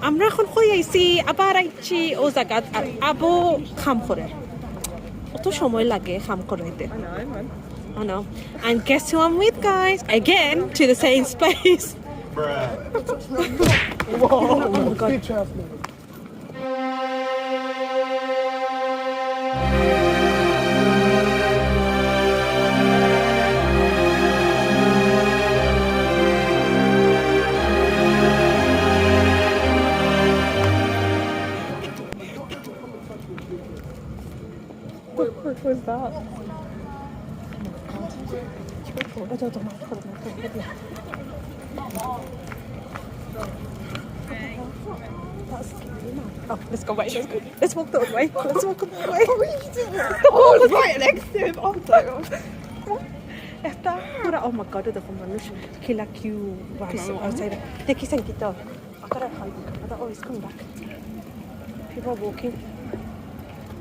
আমরা এখন কই আইছি আবার আইছি ও জায়গা আর আবো খাম করে অত সময় লাগে খাম করতে I know. And guess who I'm with, guys? Again, to the same place. Whoa, Oh my God. Good traveling. What was that? Oh, let's go away. Let's walk the other way. Let's walk the other way. Oh, it's right next to him. Oh, Esta pura, oh my God, udah kemanus kila Q was outside. Take isang kita. Akara hiding. Ada always come back. People walking.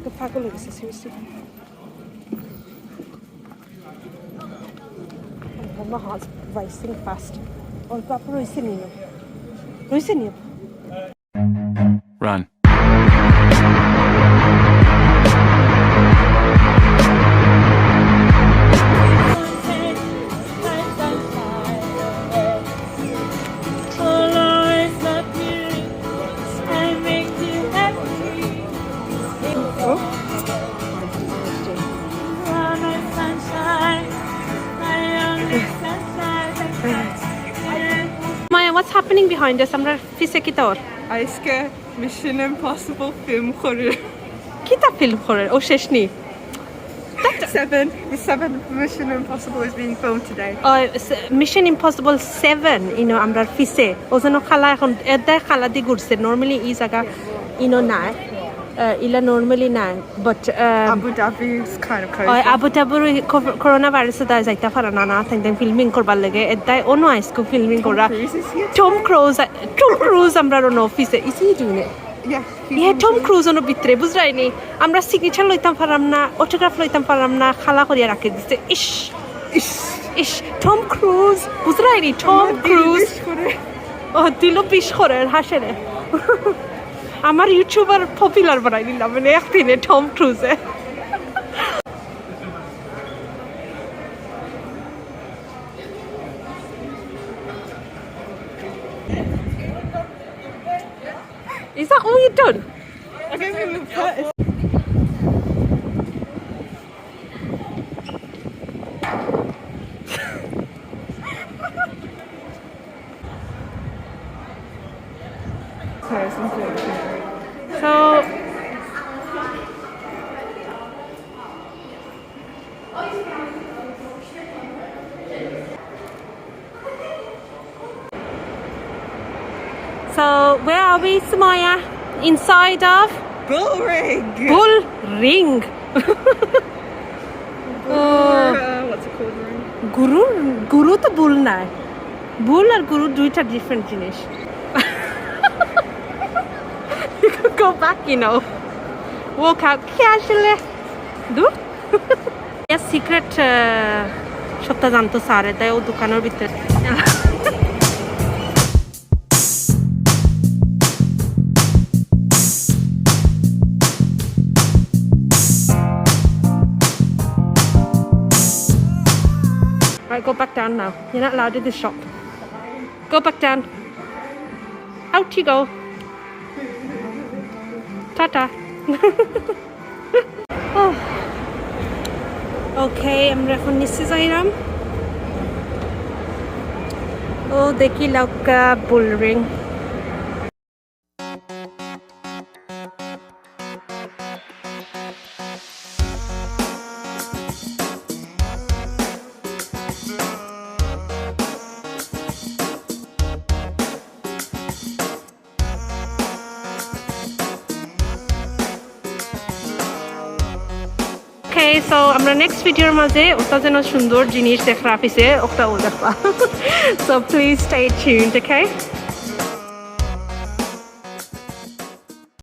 The faculty is seriously. Oh, my heart's racing fast. Oh, Papa, racing you. Racing you. Run. Maya, what's happening behind us? Amra fise kitor. Aizke Mission Impossible film koruyor. Kita film korer. O sheshni. The seventh Mission Impossible is being filmed today. Mission Impossible 7, you know, amra fise. Ozano khala ekhon edda khala di gurse. Normally is aga, you know, na. Ila normally na, but Abu Dhabi is kind of close. Abu Dhabi coronavirus da jaita farana na thang filming korbar lage edda ono isko filming kora. Tom Cruise amra no office is he doing it? Yeah, Tom Cruise ono bitre buzraini amra signature loitam param na autograph loitam param na khala koriya rakhe dise ish Tom Cruise buzraini Tom Cruise oh dilo bish khorer hashere আমার YouTuber popular বানাই দিলাম মানে একদিনে Tom ক্রুজে Is that all you've done? I gave him a pet. So where are we, Samaya? Inside of Bullring. Bullring. What's it called? Ring? Guru to bull na. Bull or guru দুইটা different জিনিস. You could go back, you know. Walk out casually. Do? Yes, secret shopta janto sare tai o dukanor bhitor. Right, go back down now. You're not allowed in this shop. Go back down. Out you go. Tata. Oh. Okay, আমরা এখন নিচে যাইলাম ও দেখি লৌকা বুলরিং Okay, so আমরা next video মাঝে ওটা যেন সুন্দর জিনিস দেখা রাখিছে ওটা ও দেখবা so please stay tuned, okay?